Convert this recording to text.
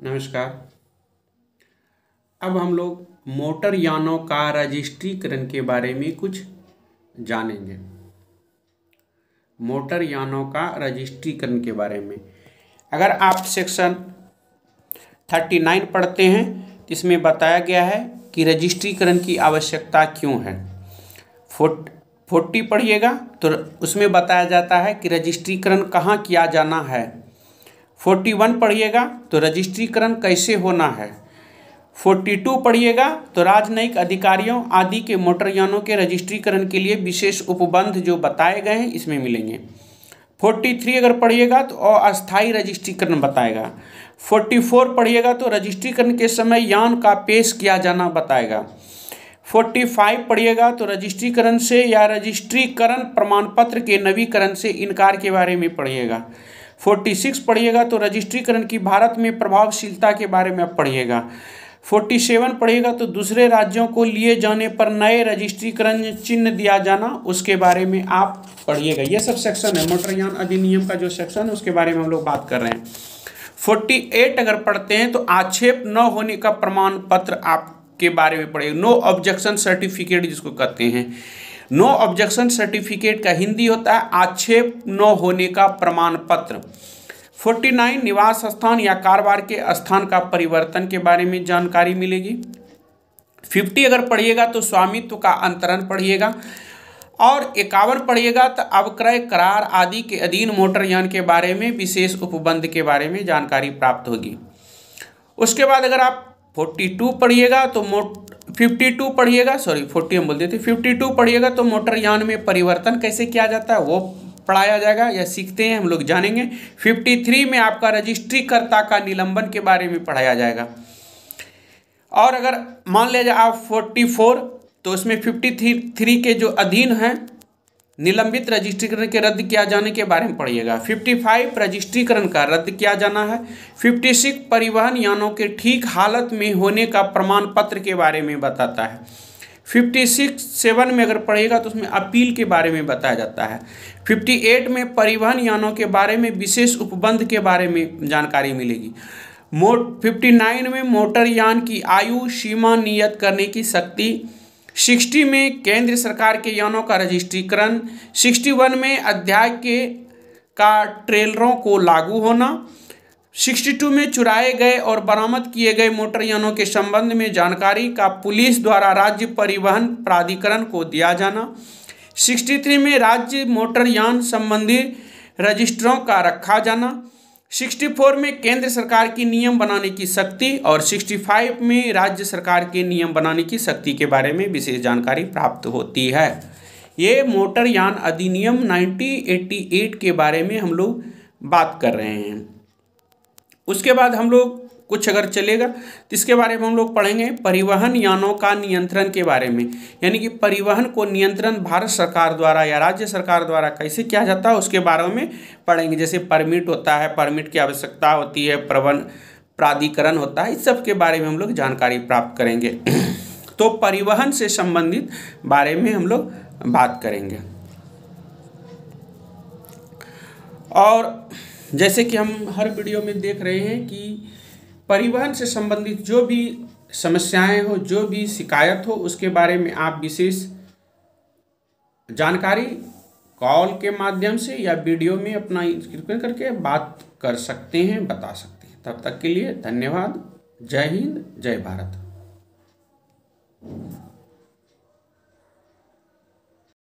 नमस्कार। अब हम लोग मोटर यानों का रजिस्ट्रीकरण के बारे में कुछ जानेंगे। मोटर यानों का रजिस्ट्रीकरण के बारे में अगर आप सेक्शन 39 पढ़ते हैं तो इसमें बताया गया है कि रजिस्ट्रीकरण की आवश्यकता क्यों है। 40 पढ़िएगा तो उसमें बताया जाता है कि रजिस्ट्रीकरण कहाँ किया जाना है। 41 पढ़िएगा तो रजिस्ट्रीकरण कैसे होना है। 42 पढ़िएगा तो राजनयिक अधिकारियों आदि के मोटरयानों के रजिस्ट्रीकरण के लिए विशेष उपबंध जो बताए गए हैं इसमें मिलेंगे। 43 अगर पढ़िएगा तो अस्थायी रजिस्ट्रीकरण बताएगा। 44 पढ़िएगा तो रजिस्ट्रीकरण के समय यान का पेश किया जाना बताएगा। 45 पढ़िएगा तो रजिस्ट्रीकरण से या रजिस्ट्रीकरण प्रमाण पत्र के नवीकरण से इनकार के बारे में पढ़िएगा। 46 पढ़िएगा तो रजिस्ट्रीकरण की भारत में प्रभावशीलता के बारे में आप पढ़िएगा। 47 पढ़िएगा तो दूसरे राज्यों को लिए जाने पर नए रजिस्ट्रीकरण चिन्ह दिया जाना उसके बारे में आप पढ़िएगा। ये सब सेक्शन है मोटरयान अधिनियम का जो सेक्शन है उसके बारे में हम लोग बात कर रहे हैं। 48 अगर पढ़ते हैं तो आक्षेप न होने का प्रमाण पत्र आपके बारे में पढ़िएगा। नो ऑब्जेक्शन सर्टिफिकेट जिसको कहते हैं। नो ऑब्जेक्शन सर्टिफिकेट का हिंदी होता है आक्षेप न होने का प्रमाण पत्र। 49 निवास स्थान या कारोबार के स्थान का परिवर्तन के बारे में जानकारी मिलेगी। 50 अगर पढ़िएगा तो स्वामित्व का अंतरण पढ़िएगा। और 51 पढ़िएगा तो अवक्रय करार आदि के अधीन मोटरयान के बारे में विशेष उपबंध के बारे में जानकारी प्राप्त होगी। उसके बाद अगर आप 42 पढ़िएगा तो 52 पढ़िएगा 40 हम बोल देते 52 पढ़िएगा तो मोटरयान में परिवर्तन कैसे किया जाता है वो पढ़ाया जाएगा या सीखते हैं हम लोग जानेंगे। 53 में आपका रजिस्ट्रीकर्ता का निलंबन के बारे में पढ़ाया जाएगा। और अगर मान लीजिए आप 44 तो उसमें 53 के जो अधीन हैं निलंबित रजिस्ट्रीकरण के रद्द किया जाने के बारे में पढ़िएगा। 55 रजिस्ट्रीकरण का रद्द किया जाना है। 56 परिवहन यानों के ठीक हालत में होने का प्रमाण पत्र के बारे में बताता है। 56(7) में अगर पढ़िएगा तो उसमें अपील के बारे में बताया जाता है। 58 में परिवहन यानों के बारे में विशेष उपबंध के बारे में जानकारी मिलेगी। 59 में मोटरयान की आयु सीमा नियत करने की शक्ति। 60 में केंद्र सरकार के यानों का रजिस्ट्रीकरण। 61 में अध्याय का ट्रेलरों को लागू होना। 62 में चुराए गए और बरामद किए गए मोटरयानों के संबंध में जानकारी का पुलिस द्वारा राज्य परिवहन प्राधिकरण को दिया जाना। 63 में राज्य मोटरयान संबंधी रजिस्टरों का रखा जाना। 64 में केंद्र सरकार की नियम बनाने की शक्ति और 65 में राज्य सरकार के नियम बनाने की शक्ति के बारे में विशेष जानकारी प्राप्त होती है। ये मोटरयान अधिनियम 1988 के बारे में हम लोग बात कर रहे हैं। उसके बाद हम लोग कुछ अगर चलेगा तो इसके बारे में हम लोग पढ़ेंगे परिवहन यानों का नियंत्रण के बारे में, यानी कि परिवहन को नियंत्रण भारत सरकार द्वारा या राज्य सरकार द्वारा कैसे किया जाता है उसके बारे में पढ़ेंगे। जैसे परमिट होता है, परमिट की आवश्यकता होती है, प्राधिकरण होता है, इस सब के बारे में हम लोग जानकारी प्राप्त करेंगे। तो परिवहन से संबंधित बारे में हम लोग बात करेंगे। और जैसे कि हम हर वीडियो में देख रहे हैं कि परिवहन से संबंधित जो भी समस्याएं हो, जो भी शिकायत हो, उसके बारे में आप विशेष जानकारी कॉल के माध्यम से या वीडियो में अपना स्क्रीन करके बात कर सकते हैं, बता सकते हैं। तब तक के लिए धन्यवाद। जय हिंद, जय भारत।